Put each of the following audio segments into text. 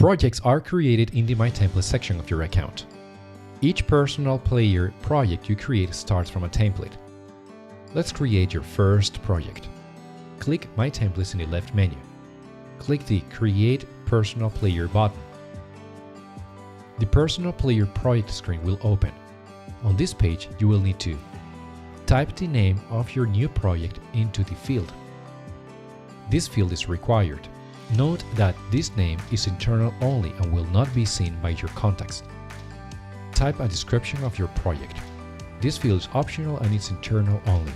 Projects are created in the My Template section of your account. Each Personal Player project you create starts from a template. Let's create your first project. Click My Templates in the left menu. Click the Create Personal Player button. The Personal Player project screen will open. On this page, you will need to type the name of your new project into the field. This field is required. Note that this name is internal only and will not be seen by your contacts. Type a description of your project. This field is optional and it's internal only.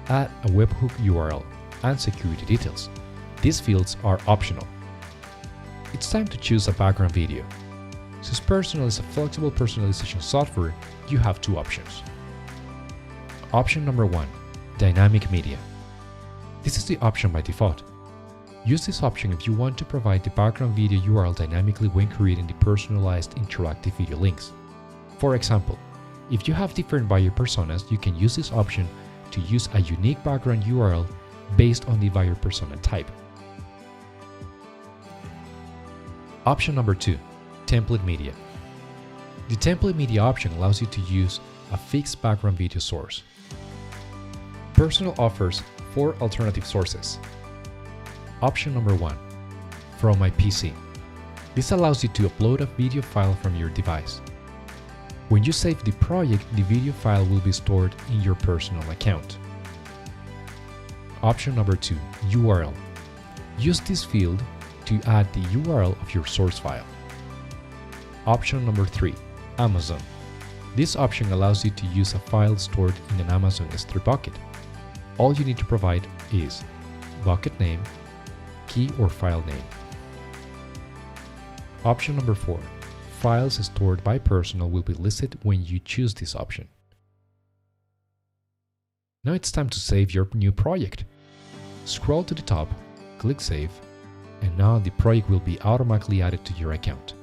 Add a webhook URL and security details. These fields are optional. It's time to choose a background video. Since Personal is a flexible personalization software, you have two options. Option number 1, Dynamic Media. This is the option by default. Use this option if you want to provide the background video URL dynamically when creating the personalized interactive video links. For example, if you have different buyer personas, you can use this option to use a unique background URL based on the buyer persona type. Option number 2, Template Media. The Template Media option allows you to use a fixed background video source. Personal offers 4 alternative sources. Option number 1, From My PC. This allows you to upload a video file from your device. When you save the project, the video file will be stored in your personal account. Option number 2, URL. Use this field to add the URL of your source file. Option number 3, Amazon. This option allows you to use a file stored in an Amazon S3 bucket. All you need to provide is bucket name, key or file name. Option number 4, files stored by Personal will be listed when you choose this option. Now it's time to save your new project. Scroll to the top, click Save, and now the project will be automatically added to your account.